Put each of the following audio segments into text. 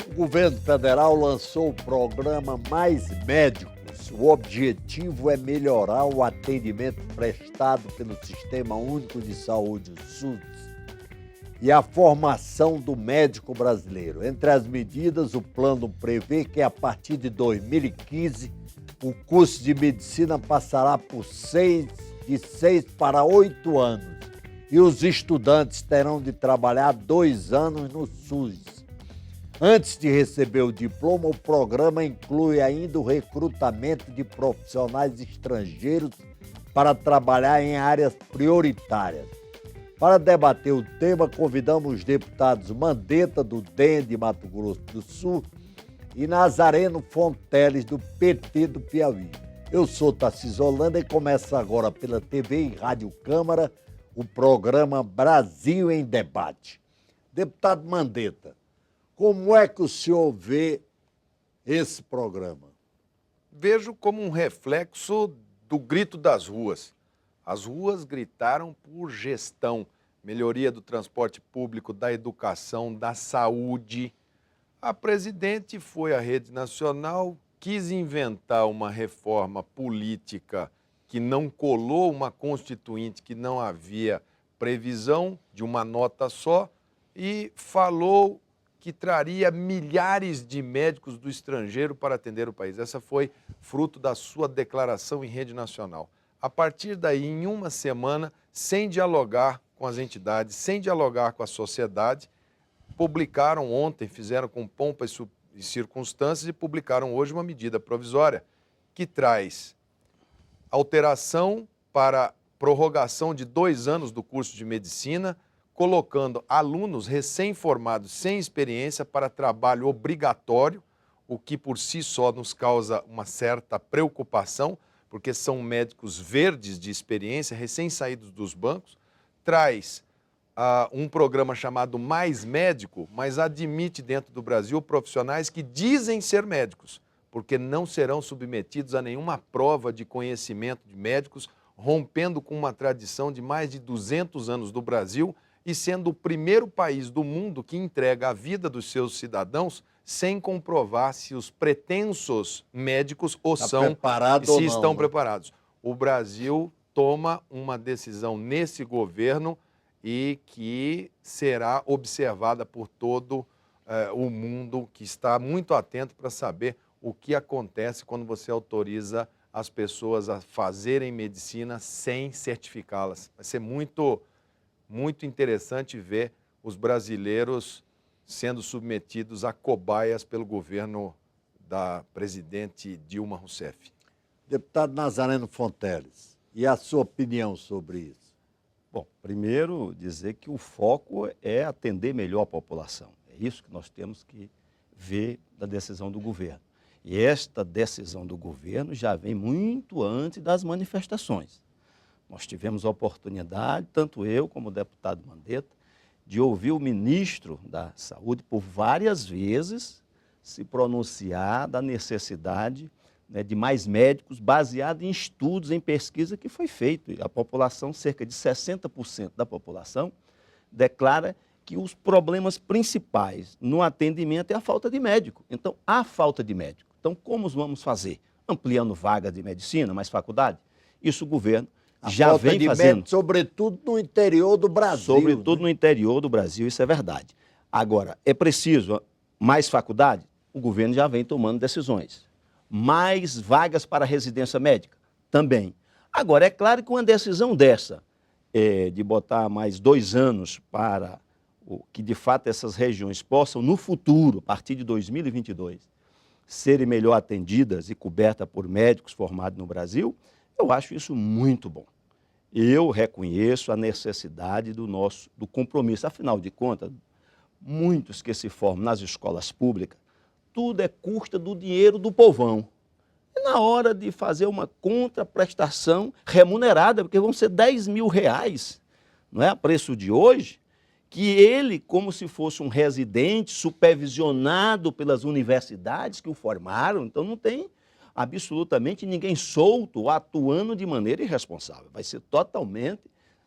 O governo federal lançou o programa Mais Médicos. O objetivo é melhorar o atendimento prestado pelo Sistema Único de Saúde, o SUS, e a formação do médico brasileiro. Entre as medidas, o plano prevê que a partir de 2015, o curso de medicina passará de 6 para 8 anos e os estudantes terão de trabalhar 2 anos no SUS. Antes de receber o diploma, o programa inclui ainda o recrutamento de profissionais estrangeiros para trabalhar em áreas prioritárias. Para debater o tema, convidamos os deputados Mandetta, do DEM de Mato Grosso do Sul, e Nazareno Fonteles, do PT do Piauí. Eu sou Tarcísio Holanda e começa agora pela TV e Rádio Câmara o programa Brasil em Debate. Deputado Mandetta, como é que o senhor vê esse programa? Vejo como um reflexo do grito das ruas. As ruas gritaram por gestão, melhoria do transporte público, da educação, da saúde. A presidente foi à rede nacional, quis inventar uma reforma política que não colou, uma constituinte que não havia previsão de uma nota só e falou que traria milhares de médicos do estrangeiro para atender o país. Essa foi fruto da sua declaração em rede nacional. A partir daí, em uma semana, sem dialogar com as entidades, sem dialogar com a sociedade, publicaram ontem, fizeram com pompa e circunstâncias e publicaram hoje uma medida provisória que traz alteração para prorrogação de 2 anos do curso de medicina, colocando alunos recém-formados sem experiência para trabalho obrigatório, o que por si só nos causa uma certa preocupação, porque são médicos verdes de experiência, recém-saídos dos bancos, traz um programa chamado Mais Médico, mas admite dentro do Brasil profissionais que dizem ser médicos, porque não serão submetidos a nenhuma prova de conhecimento de médicos, rompendo com uma tradição de mais de 200 anos do Brasil, e sendo o primeiro país do mundo que entrega a vida dos seus cidadãos sem comprovar se os pretensos médicos são e se estão preparados. O Brasil toma uma decisão nesse governo e que será observada por todo o mundo, que está muito atento para saber o que acontece quando você autoriza as pessoas a fazerem medicina sem certificá-las. Vai ser muito interessante ver os brasileiros sendo submetidos a cobaias pelo governo da presidente Dilma Rousseff. Deputado Nazareno Fonteles, e a sua opinião sobre isso? Bom, primeiro dizer que o foco é atender melhor a população. É isso que nós temos que ver da decisão do governo. E esta decisão do governo já vem muito antes das manifestações. Nós tivemos a oportunidade, tanto eu como o deputado Mandetta, de ouvir o ministro da Saúde por várias vezes se pronunciar da necessidade, né, de mais médicos, baseado em estudos, em pesquisa que foi feito. A população, cerca de 60% da população, declara que os problemas principais no atendimento é a falta de médico. Então, há falta de médico. Então, como vamos fazer? Ampliando vagas de medicina, mais faculdade? Isso o governo já vem fazendo. Médico, sobretudo no interior do Brasil. Sobretudo no interior do Brasil, isso é verdade. Agora, é preciso mais faculdade? O governo já vem tomando decisões. Mais vagas para residência médica? Também. Agora, é claro que uma decisão dessa, de botar mais 2 anos para que, de fato, essas regiões possam, no futuro, a partir de 2022, serem melhor atendidas e cobertas por médicos formados no Brasil, eu acho isso muito bom. Eu reconheço a necessidade do compromisso. Afinal de contas, muitos que se formam nas escolas públicas, tudo é custa do dinheiro do povão. E na hora de fazer uma contraprestação remunerada, porque vão ser R$10 mil, não é, a preço de hoje, que ele, como se fosse um residente, supervisionado pelas universidades que o formaram, então não tem absolutamente ninguém solto, atuando de maneira irresponsável. Vai ser totalmente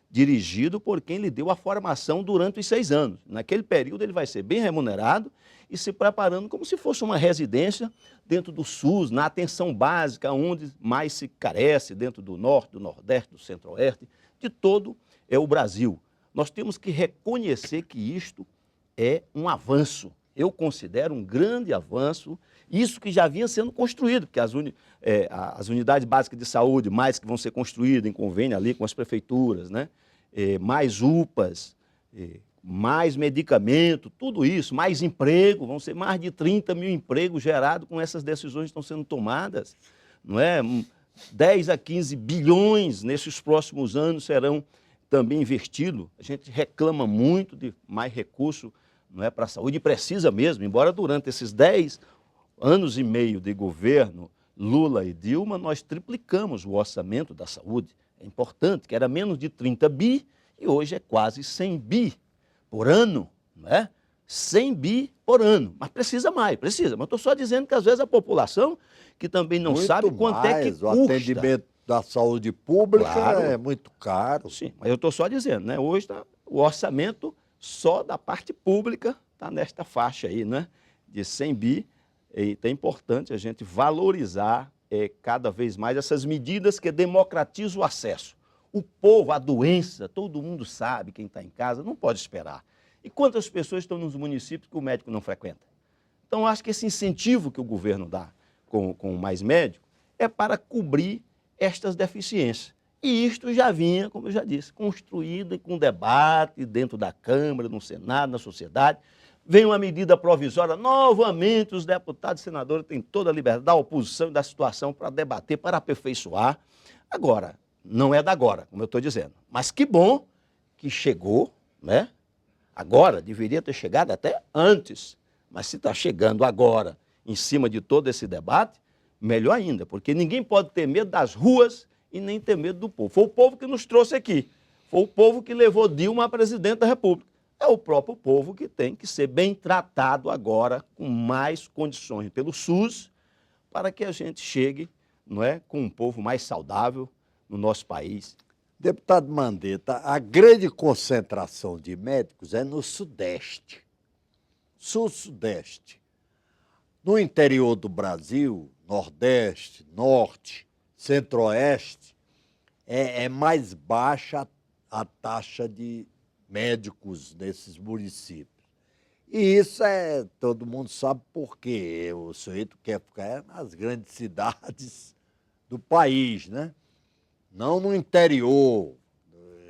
dirigido por quem lhe deu a formação durante os 6 anos. Naquele período ele vai ser bem remunerado e se preparando como se fosse uma residência dentro do SUS, na atenção básica, onde mais se carece, dentro do Norte, do Nordeste, do Centro-Oeste, de todo o Brasil. Nós temos que reconhecer que isto é um avanço. Eu considero um grande avanço, isso que já vinha sendo construído, porque as unidades básicas de saúde, mais que vão ser construídas em convênio ali com as prefeituras, né? Mais UPAs, mais medicamento, tudo isso, mais emprego, vão ser mais de 30 mil empregos gerados com essas decisões que estão sendo tomadas, não é? 10 a 15 bilhões nesses próximos anos serão também investidos. A gente reclama muito de mais recurso, não é, para a saúde, e precisa mesmo, embora durante esses 10 anos e meio de governo Lula e Dilma, nós triplicamos o orçamento da saúde. É importante, que era menos de 30 bi e hoje é quase 100 bi por ano, não é? 100 bi por ano, mas precisa mais, precisa. Mas estou só dizendo que às vezes a população, que também não Muito sabe quanto é que custa. O atendimento da saúde pública Claro. é muito caro. Sim, mas eu estou só dizendo, né? Hoje o orçamento só da parte pública está nesta faixa aí, né? De 100 bi. Então é importante a gente valorizar cada vez mais essas medidas que democratizam o acesso. O povo, a doença, todo mundo sabe, quem está em casa, não pode esperar. E quantas pessoas estão nos municípios que o médico não frequenta? Então, acho que esse incentivo que o governo dá com mais médico é para cobrir estas deficiências. E isto já vinha, como eu já disse, construído com debate dentro da Câmara, no Senado, na sociedade. Vem uma medida provisória, novamente os deputados e senadores têm toda a liberdade da oposição e da situação para debater, para aperfeiçoar. Agora, não é da agora, como eu estou dizendo, mas que bom que chegou, né? Agora, deveria ter chegado até antes, mas se está chegando agora, em cima de todo esse debate, melhor ainda, porque ninguém pode ter medo das ruas e nem ter medo do povo. Foi o povo que nos trouxe aqui, foi o povo que levou Dilma a presidente da República. É o próprio povo que tem que ser bem tratado agora, com mais condições pelo SUS, para que a gente chegue, não é, com um povo mais saudável no nosso país. Deputado Mandetta, a grande concentração de médicos é no Sudeste, Sul-Sudeste. No interior do Brasil, Nordeste, Norte, Centro-Oeste, é mais baixa a taxa de médicos nesses municípios. E isso todo mundo sabe por quê. O sujeito quer ficar nas grandes cidades do país, né? Não no interior,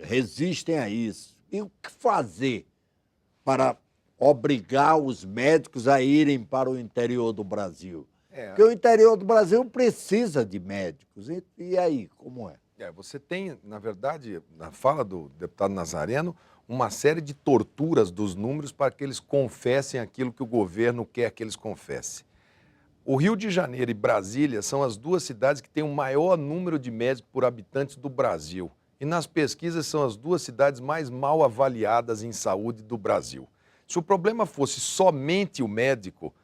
resistem a isso. E o que fazer para obrigar os médicos a irem para o interior do Brasil? Porque o interior do Brasil precisa de médicos. E aí, como é? Você tem, na verdade, na fala do deputado Nazareno, uma série de torturas dos números para que eles confessem aquilo que o governo quer que eles confessem. O Rio de Janeiro e Brasília são as duas cidades que têm o maior número de médicos por habitantes do Brasil. E nas pesquisas são as duas cidades mais mal avaliadas em saúde do Brasil. Se o problema fosse somente o médico,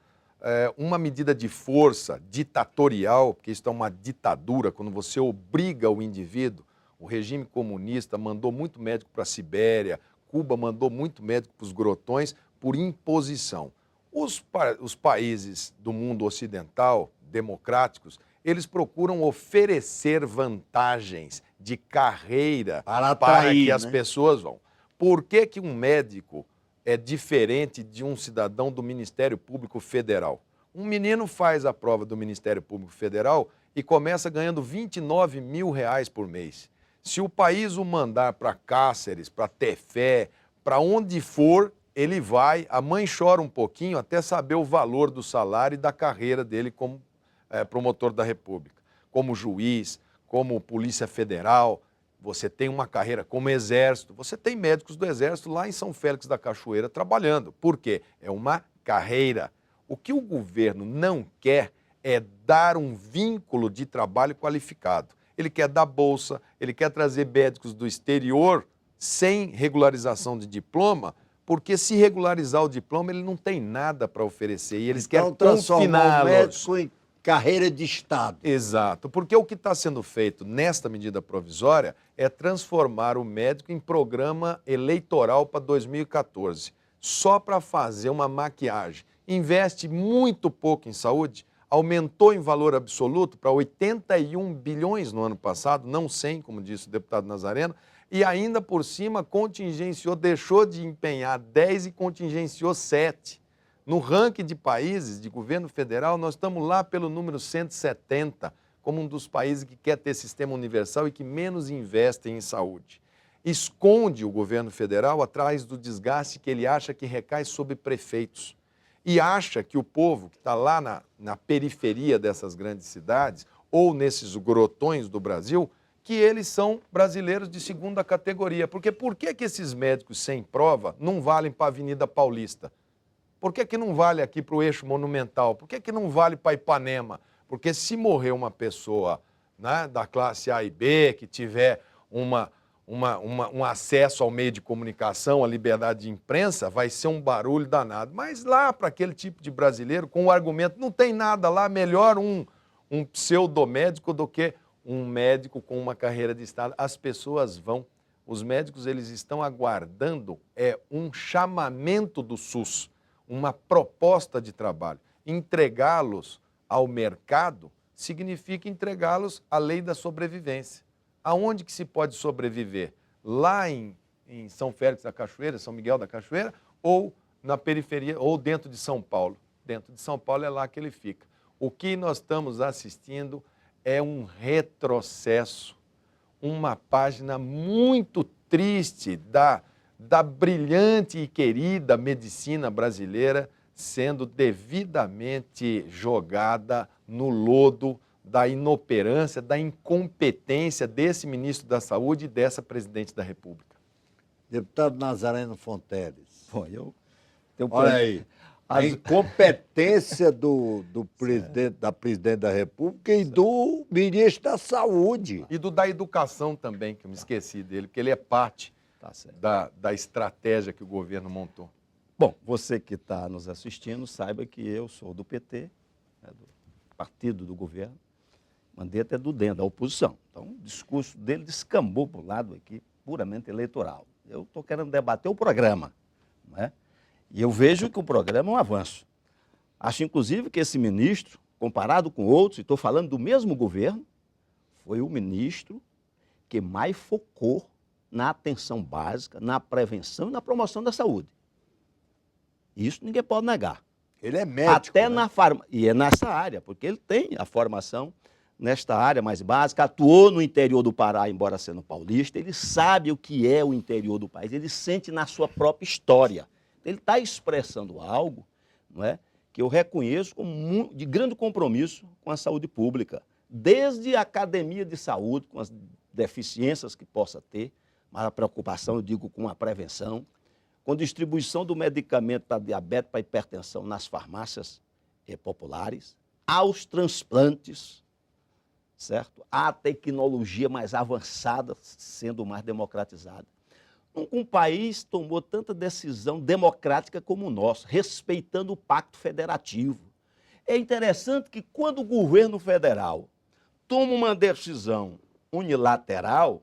uma medida de força ditatorial, porque isso é uma ditadura, quando você obriga o indivíduo, o regime comunista mandou muito médico para a Sibéria, Cuba mandou muito médico para os grotões por imposição. Os países do mundo ocidental, democráticos, eles procuram oferecer vantagens de carreira para que as pessoas vão. Por que que um médico é diferente de um cidadão do Ministério Público Federal? Um menino faz a prova do Ministério Público Federal e começa ganhando R$29 mil por mês. Se o país o mandar para Cáceres, para Tefé, para onde for, ele vai, a mãe chora um pouquinho até saber o valor do salário e da carreira dele como promotor da República. Como juiz, como Polícia Federal, você tem uma carreira como Exército, você tem médicos do Exército lá em São Félix da Cachoeira trabalhando. Por quê? É uma carreira. O que o governo não quer é dar um vínculo de trabalho qualificado. Ele quer dar bolsa, ele quer trazer médicos do exterior sem regularização de diploma, Porque se regularizar o diploma, ele não tem nada para oferecer e eles Então, querem transformar o confiná-los. médico em carreira de Estado. Exato, porque o que está sendo feito nesta medida provisória é transformar o médico em programa eleitoral para 2014, só para fazer uma maquiagem. Investe muito pouco em saúde, aumentou em valor absoluto para 81 bilhões no ano passado, não 100, como disse o deputado Nazareno, e ainda por cima contingenciou, deixou de empenhar 10 e contingenciou 7. No ranking de países de governo federal, nós estamos lá pelo número 170, como um dos países que quer ter sistema universal e que menos investe em saúde. Esconde o governo federal atrás do desgaste que ele acha que recai sobre prefeitos. E acha que o povo que está lá na periferia dessas grandes cidades, ou nesses grotões do Brasil, que eles são brasileiros de segunda categoria. Porque por que esses médicos sem prova não valem para a Avenida Paulista? Por que não vale aqui para o Eixo Monumental? Por que não vale para Ipanema? Porque se morrer uma pessoa, né, da classe A e B, que tiver um acesso ao meio de comunicação, à liberdade de imprensa, vai ser um barulho danado. Mas lá, para aquele tipo de brasileiro, com o argumento, não tem nada lá, melhor um pseudomédico do que um médico com uma carreira de Estado. As pessoas vão, os médicos eles estão aguardando um chamamento do SUS, uma proposta de trabalho. Entregá-los ao mercado significa entregá-los à lei da sobrevivência. Aonde que se pode sobreviver? Lá em São Félix da Cachoeira, São Miguel da Cachoeira, ou na periferia, ou dentro de São Paulo. Dentro de São Paulo é lá que ele fica. O que nós estamos assistindo é um retrocesso, uma página muito triste da brilhante e querida medicina brasileira sendo devidamente jogada no lodo da inoperância, da incompetência desse ministro da Saúde e dessa presidente da República. Deputado Nazareno Fonteles. Bom, eu tenho Olha aí, a incompetência do presidente, da presidente da República e do ministro da Saúde. E da educação também, que eu me esqueci dele, porque ele é parte da estratégia que o governo montou. Bom, você que está nos assistindo, saiba que eu sou do PT, né, do partido do governo, Mandetta é do DEM, da oposição. Então, o discurso dele descambou para o lado aqui, puramente eleitoral. Eu estou querendo debater o programa, não é? E eu vejo que o programa é um avanço. Acho, inclusive, que esse ministro, comparado com outros, e estou falando do mesmo governo, foi o ministro que mais focou na atenção básica, na prevenção e na promoção da saúde. Isso ninguém pode negar. Ele é médico, até né? na e é nessa área, porque ele tem a formação nesta área mais básica, atuou no interior do Pará, embora sendo paulista, ele sabe o que é o interior do país, ele sente na sua própria história. Ele está expressando algo, não é, que eu reconheço como de grande compromisso com a saúde pública, desde a academia de saúde, com as deficiências que possa ter, mas a preocupação, eu digo, com a prevenção, com distribuição do medicamento para diabetes, para hipertensão nas farmácias populares, aos transplantes, certo? À tecnologia mais avançada sendo mais democratizada. Um país tomou tanta decisão democrática como o nosso, respeitando o pacto federativo. É interessante que quando o governo federal toma uma decisão unilateral,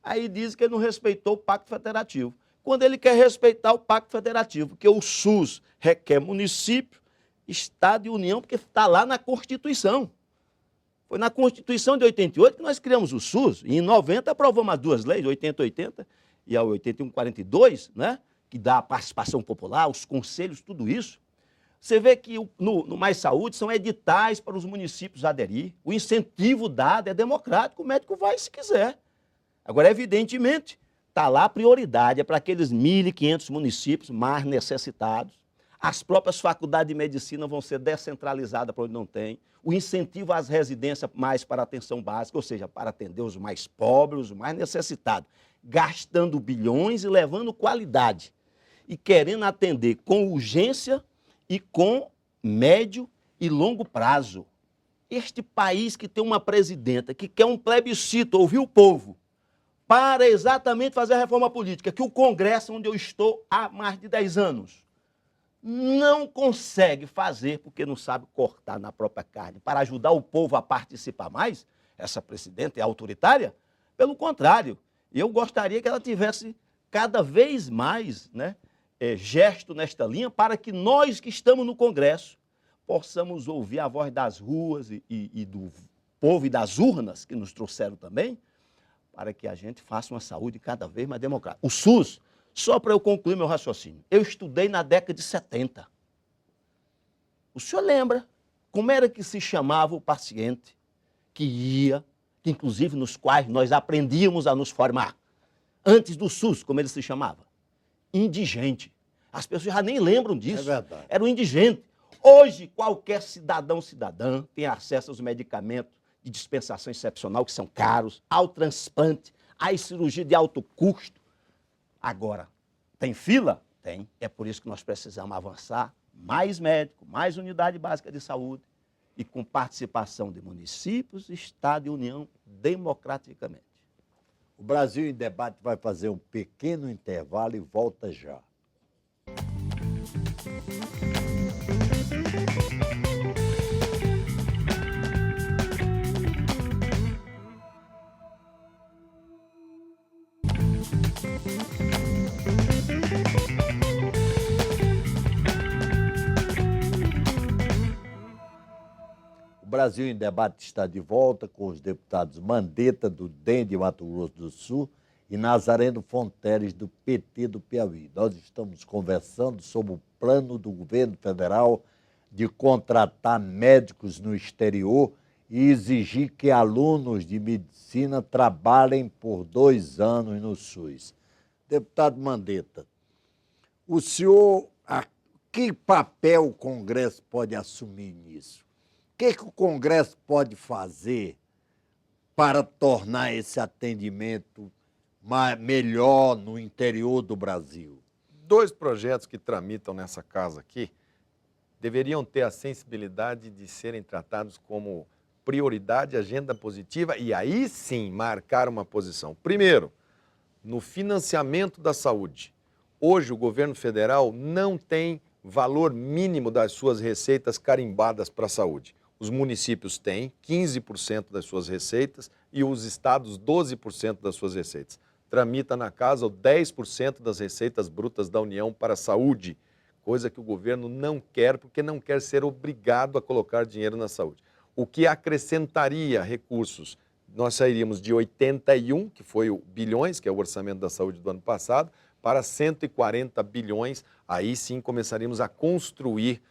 aí diz que ele não respeitou o pacto federativo. Quando ele quer respeitar o pacto federativo, porque o SUS requer município, Estado e União, porque está lá na Constituição. Foi na Constituição de 88 que nós criamos o SUS, e em 90 aprovamos as duas leis, 8080 e a 8142, né, que dá a participação popular, os conselhos, tudo isso. Você vê que no Mais Saúde são editais para os municípios aderir, o incentivo dado é democrático, o médico vai se quiser. Agora, evidentemente, está lá a prioridade, é para aqueles 1.500 municípios mais necessitados. As próprias faculdades de medicina vão ser descentralizadas para onde não tem. O incentivo às residências mais para atenção básica, ou seja, para atender os mais pobres, os mais necessitados, gastando bilhões e levando qualidade. E querendo atender com urgência e com médio e longo prazo. Este país que tem uma presidenta que quer um plebiscito, ouvir o povo, para exatamente fazer a reforma política, que o Congresso, onde eu estou há mais de 10 anos, não consegue fazer porque não sabe cortar na própria carne para ajudar o povo a participar mais. Essa presidenta é autoritária? Pelo contrário, eu gostaria que ela tivesse cada vez mais, né, gesto nesta linha para que nós que estamos no Congresso possamos ouvir a voz das ruas e do povo e das urnas que nos trouxeram também, para que a gente faça uma saúde cada vez mais democrática. O SUS, só para eu concluir meu raciocínio, eu estudei na década de 70. O senhor lembra como era que se chamava o paciente que ia, que inclusive nos quais nós aprendíamos a nos formar? Antes do SUS, como ele se chamava? Indigente. As pessoas já nem lembram disso. É verdade. Era um indigente. Hoje, qualquer cidadã tem acesso aos medicamentos de dispensação excepcional, que são caros, ao transplante, às cirurgias de alto custo. Agora, tem fila? Tem. É por isso que nós precisamos avançar. Mais médico, mais unidade básica de saúde e com participação de municípios, Estado e União democraticamente. O Brasil em Debate vai fazer um pequeno intervalo e volta já. O Brasil em Debate está de volta com os deputados Mandetta, do DEM de Mato Grosso do Sul, e Nazareno Fonteles, do PT do Piauí. Nós estamos conversando sobre o plano do governo federal de contratar médicos no exterior e exigir que alunos de medicina trabalhem por 2 anos no SUS. Deputado Mandetta, o senhor, que papel o Congresso pode assumir nisso? O que o Congresso pode fazer para tornar esse atendimento melhor no interior do Brasil? 2 projetos que tramitam nessa casa aqui deveriam ter a sensibilidade de serem tratados como prioridade, agenda positiva e aí sim marcar uma posição. Primeiro, no financiamento da saúde. Hoje o governo federal não tem valor mínimo das suas receitas carimbadas para a saúde. Os municípios têm 15% das suas receitas e os estados 12% das suas receitas. Tramita na casa o 10% das receitas brutas da União para a saúde, coisa que o governo não quer porque não quer ser obrigado a colocar dinheiro na saúde. O que acrescentaria recursos? Nós sairíamos de 81, que foi o bilhões, que é o orçamento da saúde do ano passado, para 140 bilhões. Aí sim começaríamos a construir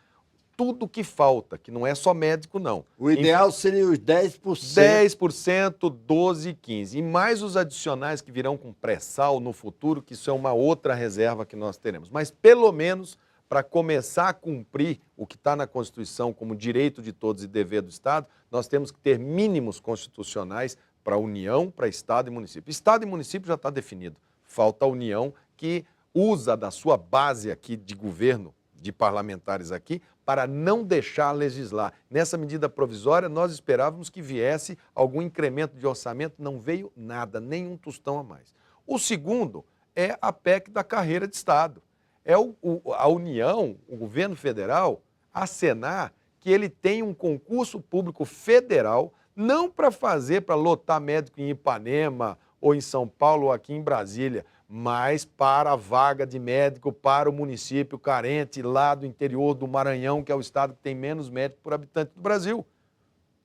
tudo que falta, que não é só médico, não. O ideal seria os 10%. 10%, 12%, 15%. E mais os adicionais que virão com pré-sal no futuro, que isso é uma outra reserva que nós teremos. Mas, pelo menos, para começar a cumprir o que está na Constituição como direito de todos e dever do Estado, nós temos que ter mínimos constitucionais para a União, para Estado e município. Estado e município já está definido. Falta a União, que usa da sua base aqui de governo, de parlamentares aqui, para não deixar legislar. Nessa medida provisória, nós esperávamos que viesse algum incremento de orçamento, não veio nada, nem um tostão a mais. O segundo é a PEC da carreira de Estado. É a União, o governo federal, acenar que ele tem um concurso público federal, não para fazer, para lotar médico em Ipanema, ou em São Paulo, ou aqui em Brasília, mas para a vaga de médico para o município carente lá do interior do Maranhão, que é o estado que tem menos médico por habitante do Brasil.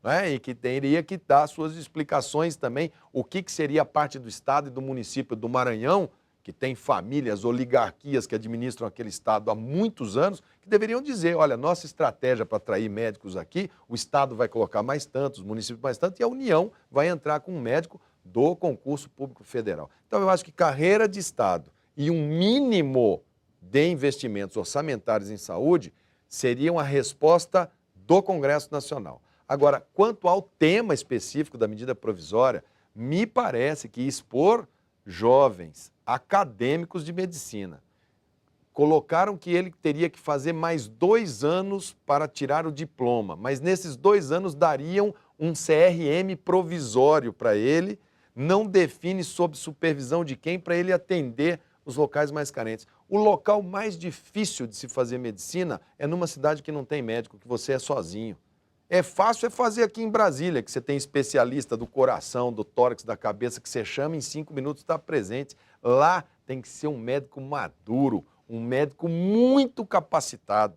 Né? E que teria que dar suas explicações também, o que seria a parte do estado e do município do Maranhão, que tem famílias, oligarquias que administram aquele estado há muitos anos, que deveriam dizer, olha, nossa estratégia para atrair médicos aqui, o estado vai colocar mais tanto, os municípios mais tanto, e a União vai entrar com um médico do concurso público federal. Então, eu acho que carreira de Estado e um mínimo de investimentos orçamentários em saúde seriam a resposta do Congresso Nacional. Agora, quanto ao tema específico da medida provisória, me parece que expor jovens acadêmicos de medicina, colocaram que ele teria que fazer mais 2 anos para tirar o diploma, mas nesses 2 anos dariam um CRM provisório para ele, não define sob supervisão de quem para ele atender os locais mais carentes. O local mais difícil de se fazer medicina é numa cidade que não tem médico, que você é sozinho. É fácil fazer aqui em Brasília, que você tem especialista do coração, do tórax, da cabeça, que você chama em 5 minutos está presente. Lá tem que ser um médico maduro, um médico muito capacitado,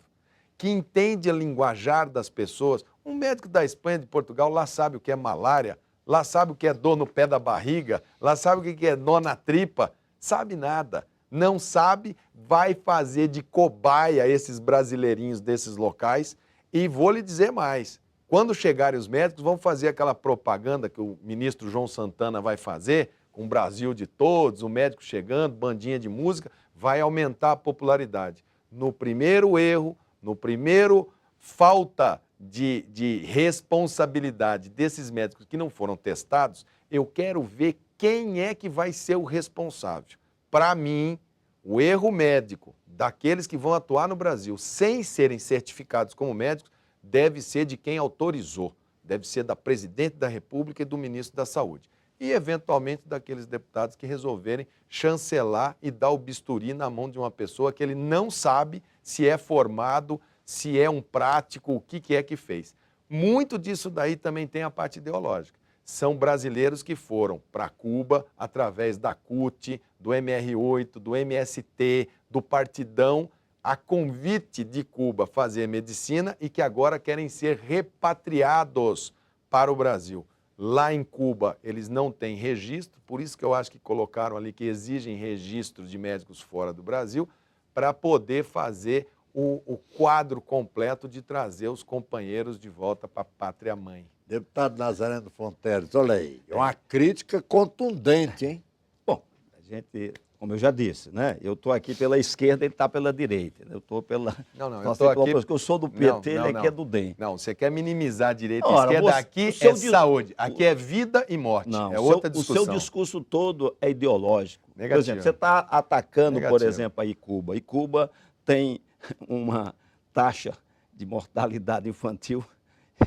que entende a linguajar das pessoas. Um médico da Espanha, de Portugal, lá sabe o que é malária, lá sabe o que é dor no pé da barriga, lá sabe o que é nó na tripa, sabe nada. Não sabe, vai fazer de cobaia esses brasileirinhos desses locais. E vou lhe dizer mais, quando chegarem os médicos, vão fazer aquela propaganda que o ministro João Santana vai fazer, com o Brasil de todos, o médico chegando, bandinha de música, vai aumentar a popularidade. No primeiro erro, no primeiro falta de responsabilidade desses médicos que não foram testados, eu quero ver quem é que vai ser o responsável. Para mim, o erro médico daqueles que vão atuar no Brasil sem serem certificados como médicos deve ser de quem autorizou, deve ser da Presidente da República e do Ministro da Saúde. E, eventualmente, daqueles deputados que resolverem chancelar e dar o bisturi na mão de uma pessoa que ele não sabe se é formado, se é um prático, o que é que fez. Muito disso daí também tem a parte ideológica. São brasileiros que foram para Cuba através da CUT, do MR8, do MST, do Partidão, a convite de Cuba fazer medicina e que agora querem ser repatriados para o Brasil. Lá em Cuba eles não têm registro, por isso que eu acho que colocaram ali que exigem registro de médicos fora do Brasil para poder fazer o quadro completo de trazer os companheiros de volta para a pátria-mãe. Deputado Nazareno Fonteles, olha aí, é uma crítica contundente, hein? Bom, a gente, como eu já disse, né? Eu estou aqui pela esquerda, ele está pela direita. Eu estou pela... Não, eu estou aqui... Porque eu sou do PT, ele aqui é do DEM. Não, você quer minimizar a direita e Ora, esquerda, aqui é saúde, aqui é vida e morte, não, é outra discussão. O seu discurso todo é ideológico. Negativo. Por exemplo, você está atacando, Negativo. Por exemplo, aí Cuba. E Cuba tem uma taxa de mortalidade infantil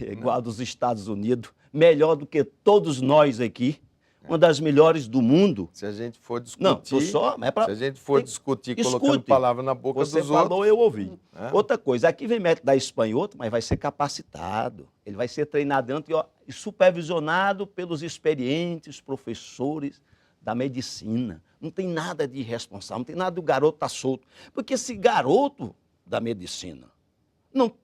igual a dos Estados Unidos, melhor do que todos nós aqui, uma das melhores do mundo. Se a gente for discutir, não, só, mas se a gente for discutir colocando palavra na boca você dos outros... Você falou, eu ouvi. Outra coisa, aqui vem médico da Espanha e outro, mas vai ser capacitado. Ele vai ser treinado dentro e supervisionado pelos experientes professores da medicina. Não tem nada de irresponsável, não tem nada do garoto estar solto. Porque esse garoto da medicina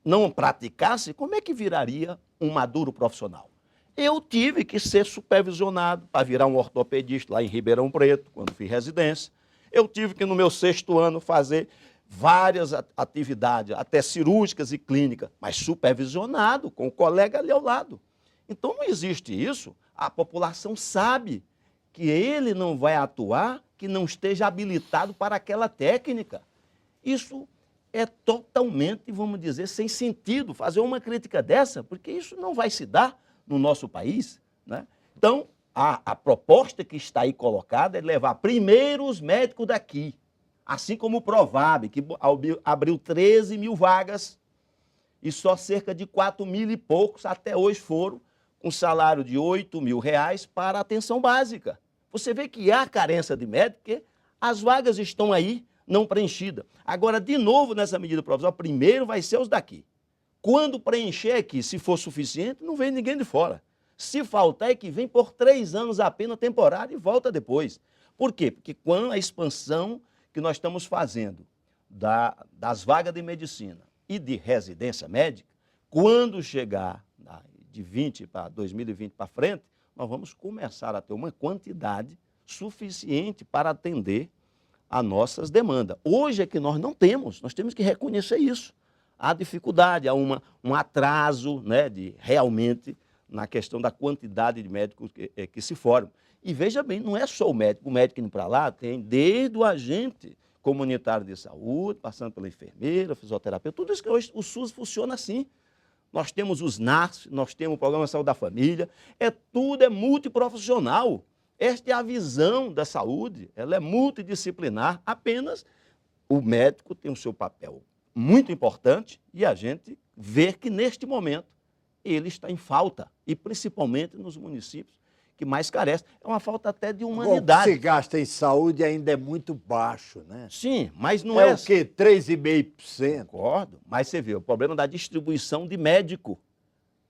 não praticasse, como é que viraria um maduro profissional? Eu tive que ser supervisionado para virar um ortopedista lá em Ribeirão Preto, quando fiz residência. Eu tive que, no meu 6º ano, fazer várias atividades, até cirúrgicas e clínicas, mas supervisionado, com o colega ali ao lado. Então, não existe isso. A população sabe que ele não vai atuar, que não esteja habilitado para aquela técnica. Isso é totalmente, vamos dizer, sem sentido fazer uma crítica dessa, porque isso não vai se dar no nosso país, né? Então, a proposta que está aí colocada é levar primeiro os médicos daqui, assim como o Provab, que abriu 13 mil vagas e só cerca de 4 mil e poucos até hoje foram com salário de R$8 mil para a atenção básica. Você vê que há carência de médico, porque as vagas estão aí, não preenchida. Agora, de novo, nessa medida provisória, primeiro vai ser os daqui. Quando preencher aqui, se for suficiente, não vem ninguém de fora. Se faltar, é que vem por 3 anos apenas temporário e volta depois. Por quê? Porque com a expansão que nós estamos fazendo das vagas de medicina e de residência médica, quando chegar de 2020 para frente, nós vamos começar a ter uma quantidade suficiente para atender as nossas demandas. Hoje é que nós não temos, nós temos que reconhecer isso. Há dificuldade, há um atraso, né, realmente na questão da quantidade de médicos que se formam. E veja bem, não é só o médico indo para lá, tem desde o agente comunitário de saúde, passando pela enfermeira, fisioterapeuta, tudo isso que hoje o SUS funciona assim. Nós temos os NARS, nós temos o Programa de Saúde da Família, tudo é multiprofissional. Esta é a visão da saúde, ela é multidisciplinar, apenas o médico tem o seu papel muito importante e a gente vê que neste momento ele está em falta, e principalmente nos municípios que mais carece. É uma falta até de O que humanidade. se gasta em saúde ainda é muito baixo, né? Sim, mas não É é... o quê? 3,5%. Concordo, mas você vê, o problema da distribuição de médico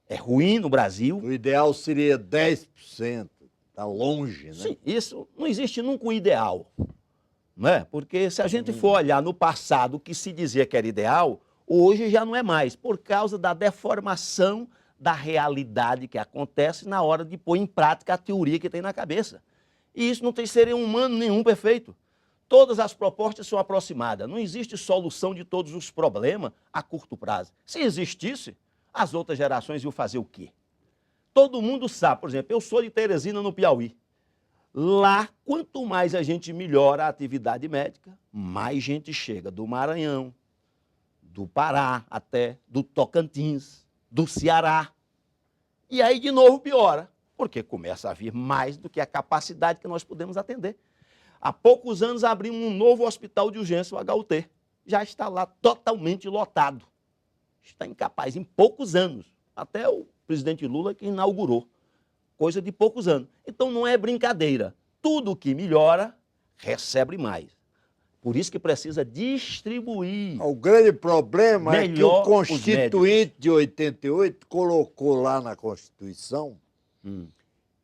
é ruim no Brasil. O ideal seria 10%. Está longe, né? Sim, isso não existe nunca um ideal, não é? Porque se a gente for olhar no passado o que se dizia que era ideal, hoje já não é mais, por causa da deformação da realidade que acontece na hora de pôr em prática a teoria que tem na cabeça. E isso não tem ser humano nenhum perfeito. Todas as propostas são aproximadas. Não existe solução de todos os problemas a curto prazo. Se existisse, as outras gerações iam fazer o quê? Todo mundo sabe, por exemplo, eu sou de Teresina, no Piauí. Lá, quanto mais a gente melhora a atividade médica, mais gente chega do Maranhão, do Pará até, do Tocantins, do Ceará. E aí, de novo, piora, porque começa a vir mais do que a capacidade que nós podemos atender. Há poucos anos abrimos um novo hospital de urgência, o HUT. Já está lá totalmente lotado. Está incapaz, em poucos anos. Até o presidente Lula que inaugurou. Coisa de poucos anos. Então não é brincadeira. Tudo que melhora, recebe mais. Por isso que precisa distribuir. O grande problema é que o Melhor os Constituinte de 88 colocou lá na Constituição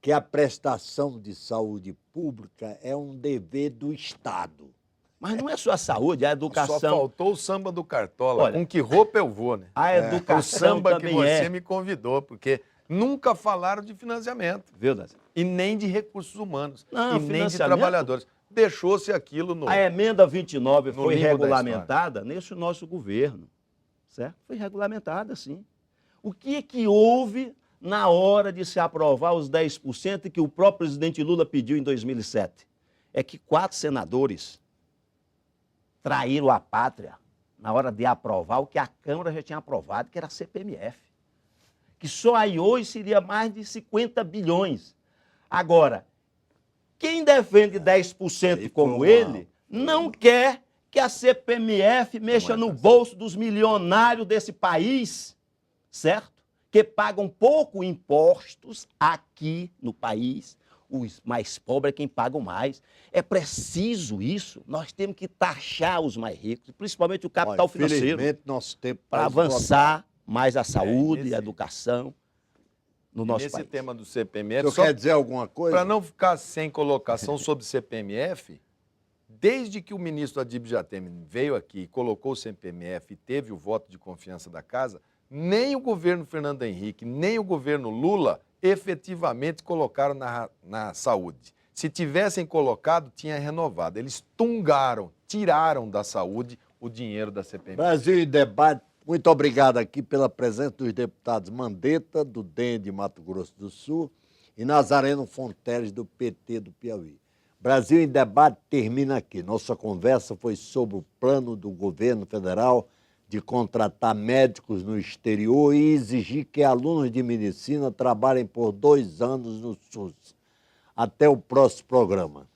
que a prestação de saúde pública é um dever do Estado. Mas não é só a saúde, a educação. Só faltou o samba do Cartola. Olha, Com que roupa eu vou, né? A O educação samba que também você é. me convidou, porque nunca falaram de financiamento. Viu, Dazi? E nem de recursos humanos. Não, e nem de financiamento. trabalhadores. Deixou-se aquilo no... A emenda 29 no foi limbo da regulamentada nesse nosso governo, certo? Foi regulamentada, sim. O que é que houve na hora de se aprovar os 10% que o próprio presidente Lula pediu em 2007? É que 4 senadores traíram a pátria na hora de aprovar o que a Câmara já tinha aprovado, que era a CPMF. Que só aí hoje seria mais de 50 bilhões. Agora, quem defende 10% como ele, não quer que a CPMF mexa no bolso dos milionários desse país, certo? Que pagam pouco impostos aqui no país. Os mais pobres é quem pagam mais. É preciso isso. Nós temos que taxar os mais ricos, principalmente o capital financeiro, Infelizmente, nosso tempo para está avançar mais a saúde e nesse- a educação no nosso Nesse país. tema do O CPMF, senhor quer dizer alguma coisa? para não ficar sem colocação sobre CPMF, desde que o ministro Adib Jatemi veio aqui e colocou o CPMF e teve o voto de confiança da casa, nem o governo Fernando Henrique, nem o governo Lula efetivamente colocaram na saúde. Se tivessem colocado, tinha renovado. Eles tungaram, tiraram da saúde o dinheiro da CPMF. Brasil em Debate, muito obrigado aqui pela presença dos deputados Mandetta, do DEM de Mato Grosso do Sul, e Nazareno Fonteles, do PT do Piauí. Brasil em Debate termina aqui. Nossa conversa foi sobre o plano do governo federal de contratar médicos no exterior e exigir que alunos de medicina trabalhem por 2 anos no SUS. Até o próximo programa.